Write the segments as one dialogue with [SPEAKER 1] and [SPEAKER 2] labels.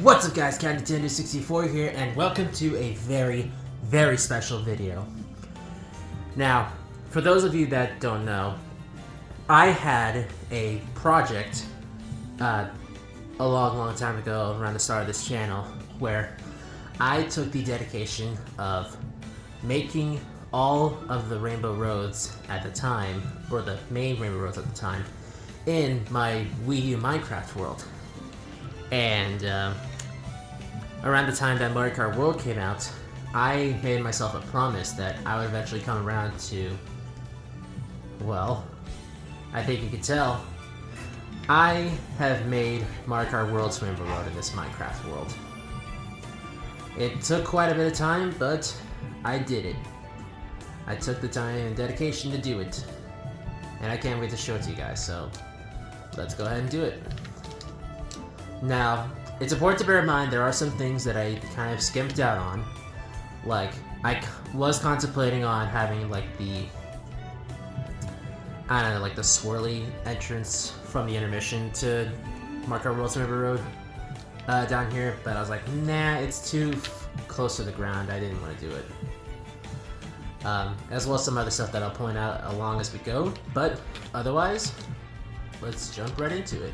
[SPEAKER 1] What's up guys, Nintendo64 here, and welcome to a very, very special video. Now, for those of you that don't know, I had a project a long time ago, around the start of this channel, where I took the dedication of making all of the rainbow roads at the time, or the main rainbow roads at the time, in my Wii U Minecraft world. And around the time that Mario Kart World came out, I made myself a promise that I would eventually come around to, well, I think you could tell, I have made Mario Kart World's Rainbow Road in this Minecraft world. It took quite a bit of time, but I did it. I took the time and dedication to do it. And I can't wait to show it to you guys, so let's go ahead and do it. Now, it's important to bear in mind there are some things that I kind of skimped out on. Like, I was contemplating on having like the, I don't know, like the swirly entrance from the intermission to Mario Kart World's Rainbow Road down here, but I was like, nah, it's too close to the ground, I didn't want to do it. As well as some other stuff that I'll point out along as we go, but otherwise, let's jump right into it.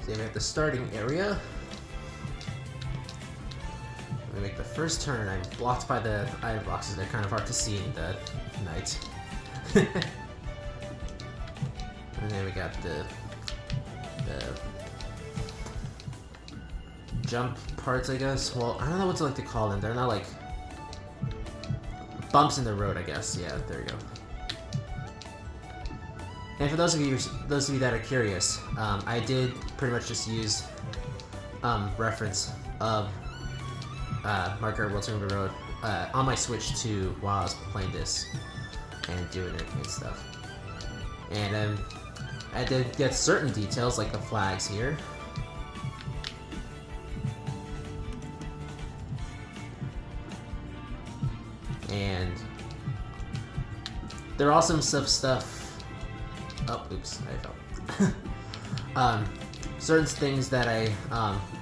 [SPEAKER 1] So we have the starting area. We make the first turn. I'm blocked by the item boxes. They're kind of hard to see in the night. And then we got the jump parts, I guess. Well, I don't know what to like to call them. They're not like bumps in the road, I guess. Yeah, there we go. And for those of you that are curious, I did pretty much just use reference of Mario Kart World's Rainbow Road on my Switch 2 while I was playing this and doing it and stuff. And I did get certain details like the flags here. And there are also some stuff. Oh, oops, I fell. Certain things that I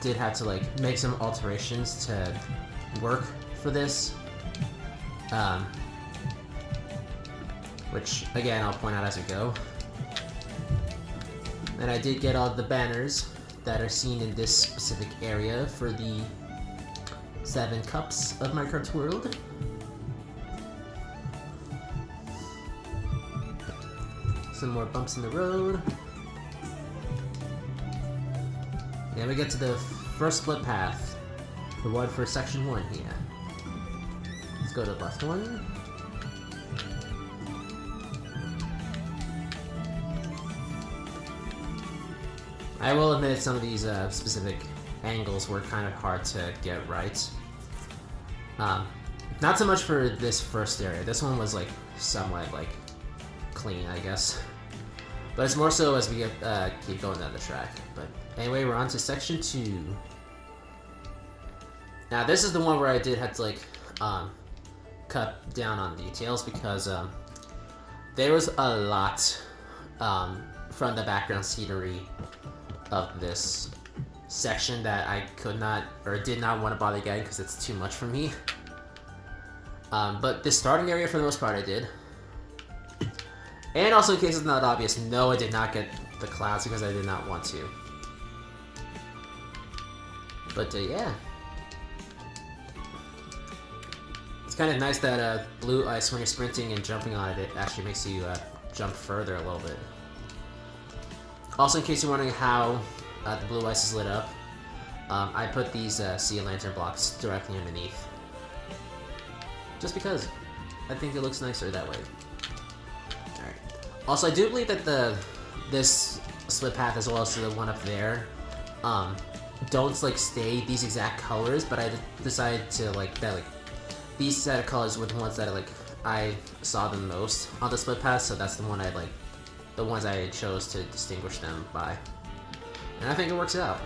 [SPEAKER 1] did have to like make some alterations to work for this. Which again I'll point out as we go. And I did get all the banners that are seen in this specific area for the 7 cups of Mario Kart World. Some more bumps in the road. And we get to the first split path. The one for section 1 here. Let's go to the left one. I will admit some of these specific angles were kind of hard to get right. Not so much for this first area. This one was like somewhat like clean, I guess. But it's more so as we keep going down the track. But anyway, we're on to section 2. Now this is the one where I did have to like cut down on details because there was a lot from the background scenery of this section that I could not or did not want to bother getting because it's too much for me. But the starting area for the most part I did. And also, in case it's not obvious, no, I did not get the clouds because I did not want to. But yeah. It's kind of nice that blue ice, when you're sprinting and jumping on it, it actually makes you jump further a little bit. Also, in case you're wondering how the blue ice is lit up, I put these sea lantern blocks directly underneath. Just because. I think it looks nicer that way. Also, I do believe that this split path as well as the one up there don't like stay these exact colors, but I decided to like that these set of colors were the ones that I saw the most on the split path, so that's the one the ones I chose to distinguish them by, and I think it works out.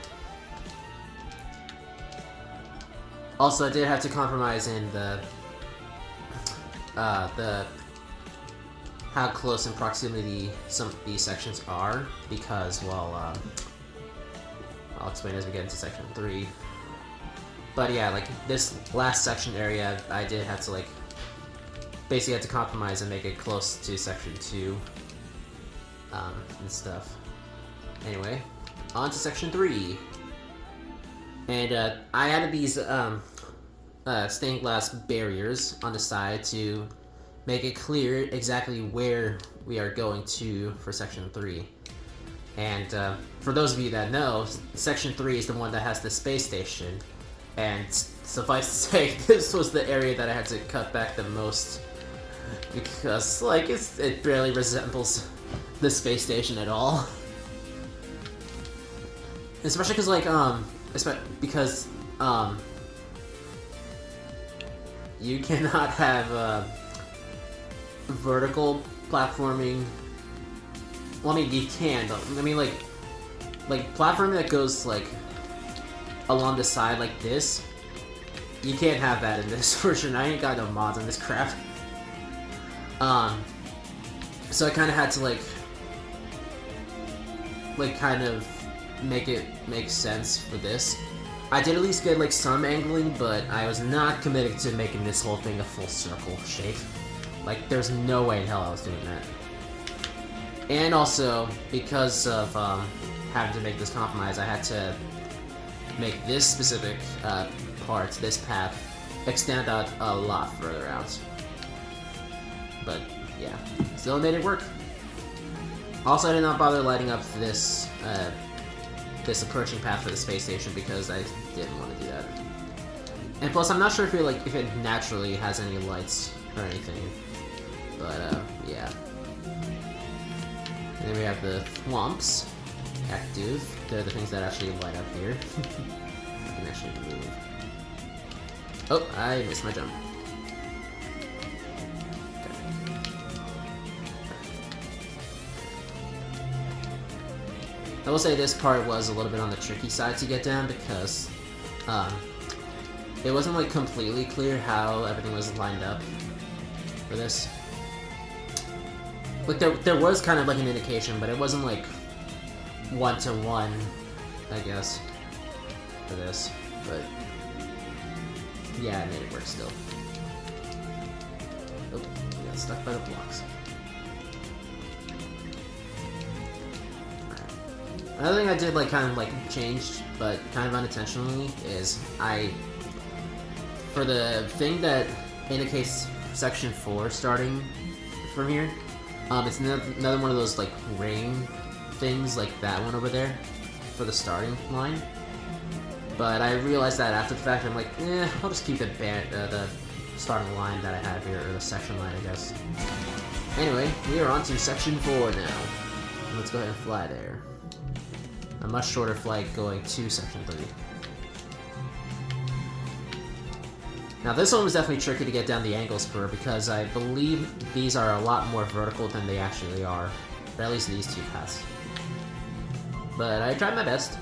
[SPEAKER 1] Also, I did have to compromise in the how close in proximity some of these sections are, because, well, I'll explain as we get into section 3. But yeah, like this last section area, I did have to like basically had to compromise and make it close to section 2 and stuff. Anyway, on to section 3. And I added these stained glass barriers on the side to make it clear exactly where we are going to for section 3. And for those of you that know, section 3 is the one that has the space station. And suffice to say, this was the area that I had to cut back the most, because like it barely resembles the space station at all. Especially because like you cannot have vertical platforming. Well, I mean you can, but I mean like platforming that goes like along the side like this. You can't have that in this version. I ain't got no mods on this crap. So I kind of had to like kind of make it make sense for this. I did at least get like some angling, but I was not committed to making this whole thing a full circle shape. Like there's no way in hell I was doing that. And also because of having to make this compromise, I had to make this specific part, this path, extend out a lot further out. But yeah, still made it work. Also, I did not bother lighting up this this approaching path for the space station because I didn't want to do that. And plus, I'm not sure if it naturally has any lights or anything. But yeah. And then we have the thwomps, active. They're the things that actually light up here. I can actually move. Oh, I missed my jump. I will say this part was a little bit on the tricky side to get down because it wasn't like completely clear how everything was lined up for this. Like there was kind of like an indication, but it wasn't like one-to-one, I guess, for this. But yeah, it made it work still. Oh, I got stuck by the blocks. Another thing I did kind of changed, but kind of unintentionally, is for the thing that indicates section 4 starting from here, it's another one of those like ring things like that one over there for the starting line. But I realized that after the fact, I'm like, I'll just keep the starting line that I have here, or the section line, I guess. Anyway, we are on to section 4 now. Let's go ahead and fly there. A much shorter flight going to section 3. Now this one was definitely tricky to get down the angles for because I believe these are a lot more vertical than they actually are. Or at least these two paths. But I tried my best.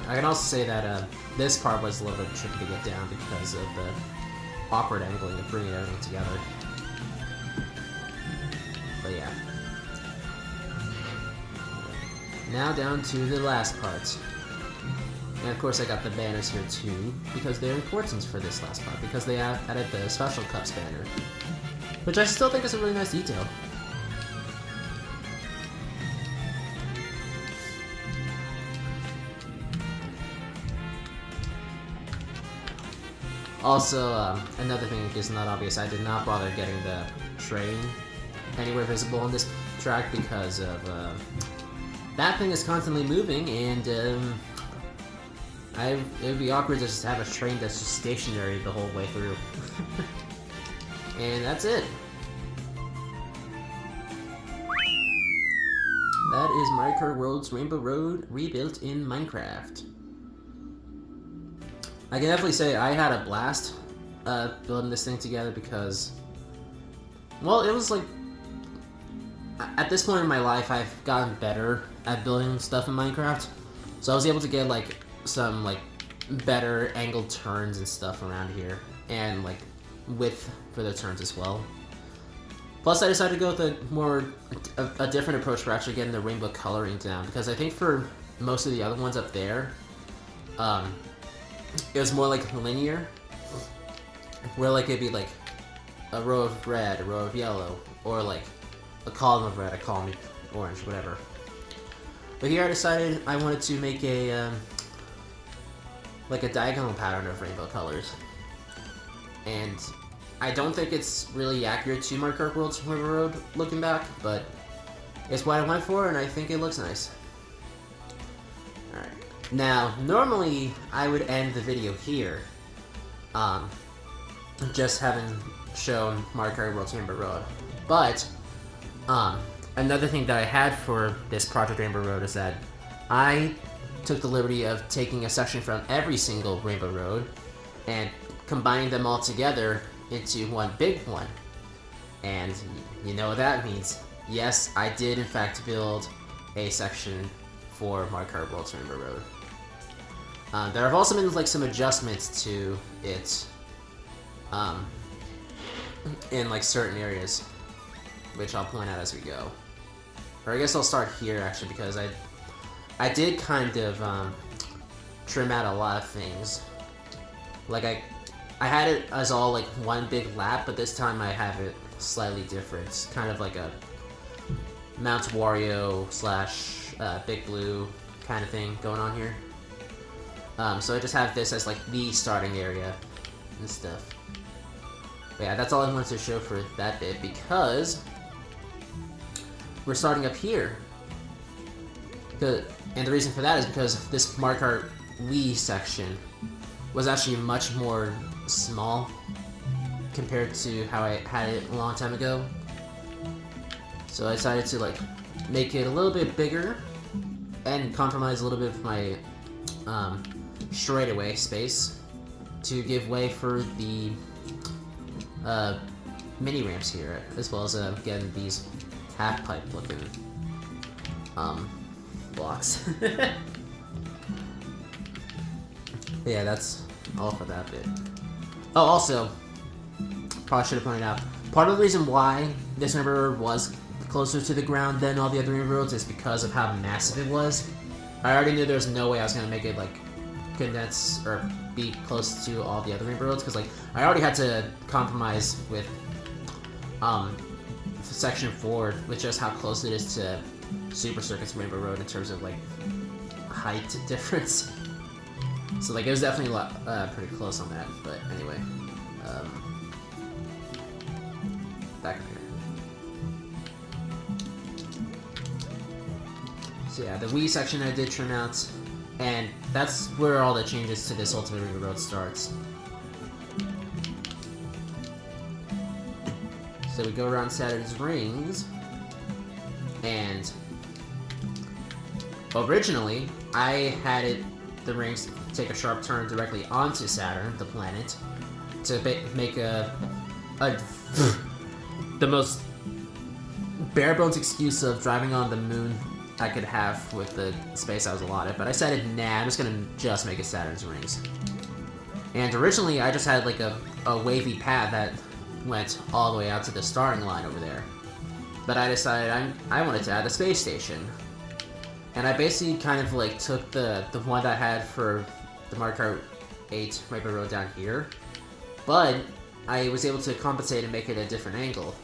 [SPEAKER 1] I can also say that this part was a little bit tricky to get down because of the awkward angling of bringing everything together. But yeah. Now down to the last part. And of course I got the banners here too, because they're important for this last part, because they added the Special Cups banner. Which I still think is a really nice detail. Also, another thing that is not obvious, I did not bother getting the train anywhere visible on this track because of that thing is constantly moving, and it would be awkward to just have a train that's just stationary the whole way through. And that's it. That is Mario Kart World's Rainbow Road rebuilt in Minecraft. I can definitely say I had a blast building this thing together because, well, it was like, at this point in my life, I've gotten better at building stuff in Minecraft. So I was able to get like some like better angled turns and stuff around here, and like width for the turns as well. Plus, I decided to go with a different approach for actually getting the rainbow coloring down, because I think for most of the other ones up there, it was more like linear, where like it'd be like a row of red, a row of yellow, or like a column of red, a column of orange, whatever. But here I decided I wanted to make a like a diagonal pattern of rainbow colors, and I don't think it's really accurate to Mario Kart World's River Road looking back, but it's what I went for, and I think it looks nice. Alright. Now, normally I would end the video here, just having shown Mario Kart World's Rainbow Road. But, another thing that I had for this Project Rainbow Road is that I took the liberty of taking a section from every single Rainbow Road and combining them all together into one big one. And you know what that means. Yes, I did in fact build a section for Mario Kart World's Rainbow Road. There have also been like some adjustments to it in like certain areas, which I'll point out as we go. Or I guess I'll start here actually, because I did kind of trim out a lot of things. Like I had it as all like one big lap, but this time I have it slightly different. It's kind of like a Mount Wario slash Big Blue kind of thing going on here. So I just have this as like the starting area and stuff. But yeah, that's all I wanted to show for that bit, because we're starting up here. And the reason for that is because this Mario Kart Wii section was actually much more small compared to how I had it a long time ago. So I decided to like make it a little bit bigger and compromise a little bit of my straightaway space to give way for the mini ramps here, as well as getting these half pipe looking blocks. Yeah, that's all for that bit. Oh, also, probably should have pointed out, part of the reason why this river was closer to the ground than all the other river roads is because of how massive it was. I already knew there was no way I was going to make it like condense or be close to all the other river roads, because like I already had to compromise with section 4 with just how close it is to Super Circuit's Rainbow Road in terms of like height difference. So like it was definitely a lot, pretty close on that. But anyway, back up here. So yeah, the Wii section I did trim out, and that's where all the changes to this Ultimate Rainbow Road starts. So we go around Saturn's rings, and originally I had the rings take a sharp turn directly onto Saturn, the planet, to make the most bare bones excuse of driving on the moon I could have with the space I was allotted. But I decided, nah, I'm just gonna make it Saturn's rings. And originally I just had like a wavy path that went all the way out to the starting line over there. But I decided I wanted to add a space station. And I basically kind of like took the one that I had for the Mario Kart 8 Rainbow Road down here, but I was able to compensate and make it a different angle.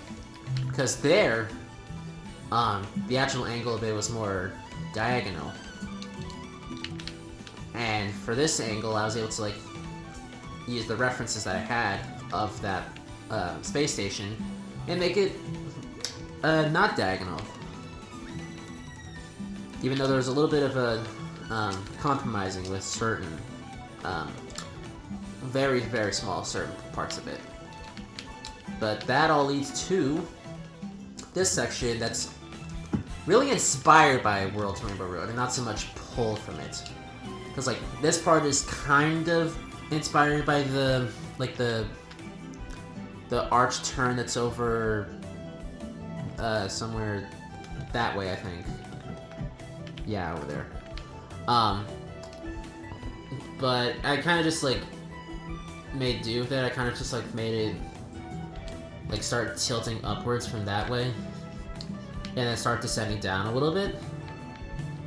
[SPEAKER 1] Because there, the actual angle of it was more diagonal. And for this angle, I was able to like use the references that I had of that space station and make it not diagonal. Even though there was a little bit of a compromising with certain very, very small certain parts of it. But that all leads to this section that's really inspired by World's Rainbow Road and not so much pulled from it. Because like this part is kind of inspired by the arch turn that's over somewhere that way, I think. Yeah, over there. But I kind of just like made do with it. I kind of just like made it like start tilting upwards from that way, and then start descending down a little bit,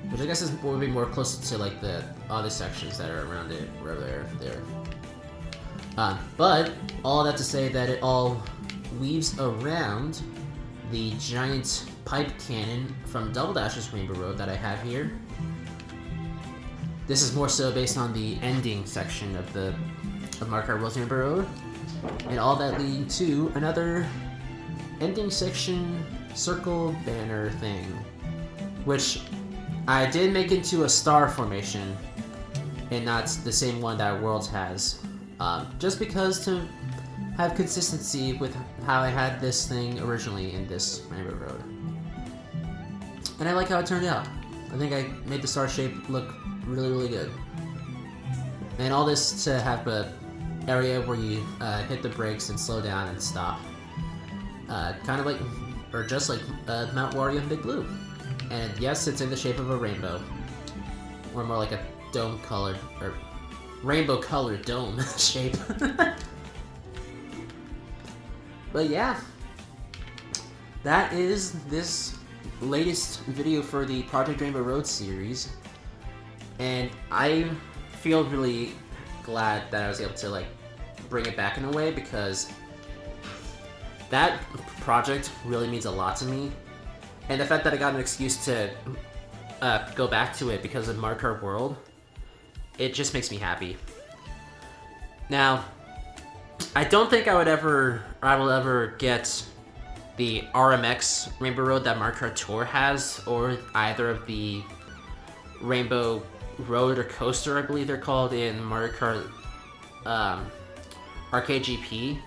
[SPEAKER 1] which I guess would be more closer to like the other sections that are around it, wherever they're there. But all that to say that it all weaves around the giant pipe cannon from Double Dash's Rainbow Road that I have here. This is more so based on the ending section of Mario Kart World's Rainbow Road, and all that leading to another ending section circle banner thing, which I did make into a star formation, and not the same one that Worlds has, just because to have consistency with how I had this thing originally in this Rainbow Road. And I like how it turned out. I think I made the star shape look really, really good. And all this to have a area where you hit the brakes and slow down and stop. Kind of like, or just like Mount Wario and Big Blue. And yes, it's in the shape of a rainbow. Or more like a dome-colored, or rainbow-colored dome shape. But yeah, that is this latest video for the Project Rainbow Road series. And I feel really glad that I was able to like bring it back in a way, because that project really means a lot to me, and the fact that I got an excuse to go back to it because of Mario Kart World, it just makes me happy. Now, I don't think I will ever get the RMX Rainbow Road that Mario Kart Tour has, or either of the Rainbow Road or Coaster, I believe they're called, in Mario Kart Arcade GP.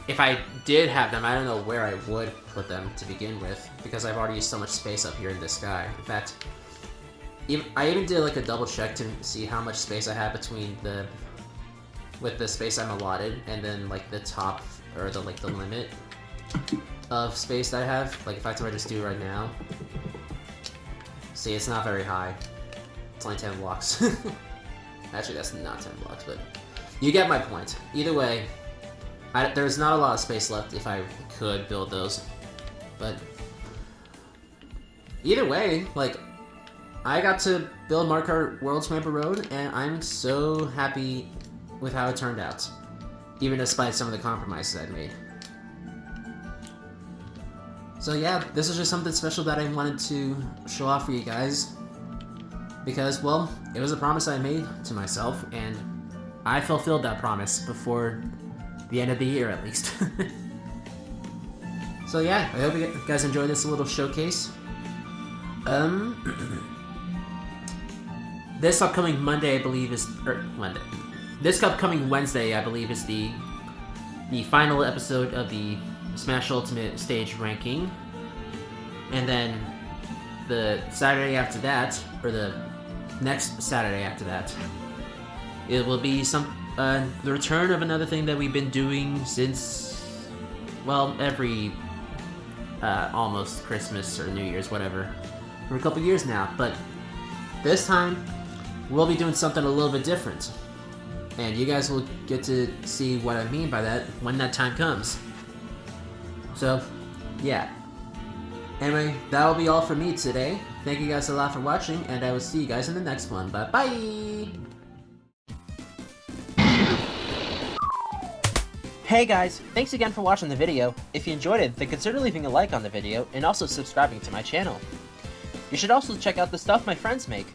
[SPEAKER 1] If I did have them, I don't know where I would put them to begin with, because I've already used so much space up here in this sky. In fact, I even did like a double check to see how much space I have between with the space I'm allotted, and then like the top, or the limit of space that I have. Like if I were to just do it right now, see, it's not very high. It's only 10 blocks. Actually, that's not 10 blocks, but you get my point. Either way, there's not a lot of space left if I could build those. But either way, like, I got to build Mario Kart World's Rainbow Road, and I'm so happy with how it turned out, even despite some of the compromises I made. So yeah, this is just something special that I wanted to show off for you guys, because, well, it was a promise I made to myself, and I fulfilled that promise before the end of the year, at least. So yeah, I hope you guys enjoyed this little showcase. This upcoming Monday, I believe, is... Monday. This upcoming Wednesday, I believe, is the final episode of the Smash Ultimate Stage Ranking. And then the Saturday after that, or the next Saturday after that, it will be the return of another thing that we've been doing since, well, every almost Christmas or New Year's, whatever, for a couple years now. But this time, we'll be doing something a little bit different. And you guys will get to see what I mean by that when that time comes. So, yeah. Anyway, that will be all for me today. Thank you guys a lot for watching, and I will see you guys in the next one. Bye-bye! Hey guys, thanks again for watching the video. If you enjoyed it, then consider leaving a like on the video and also subscribing to my channel. You should also check out the stuff my friends make.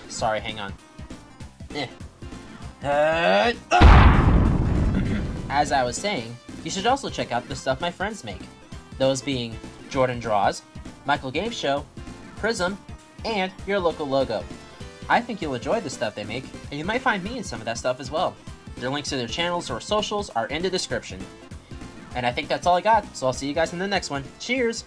[SPEAKER 1] Sorry, hang on. As I was saying, you should also check out the stuff my friends make. Those being JordanDraws, Michael Game Show, Prism, and YourLocalLogo. I think you'll enjoy the stuff they make, and you might find me in some of that stuff as well. Their links to their channels or socials are in the description. And I think that's all I got, so I'll see you guys in the next one. Cheers!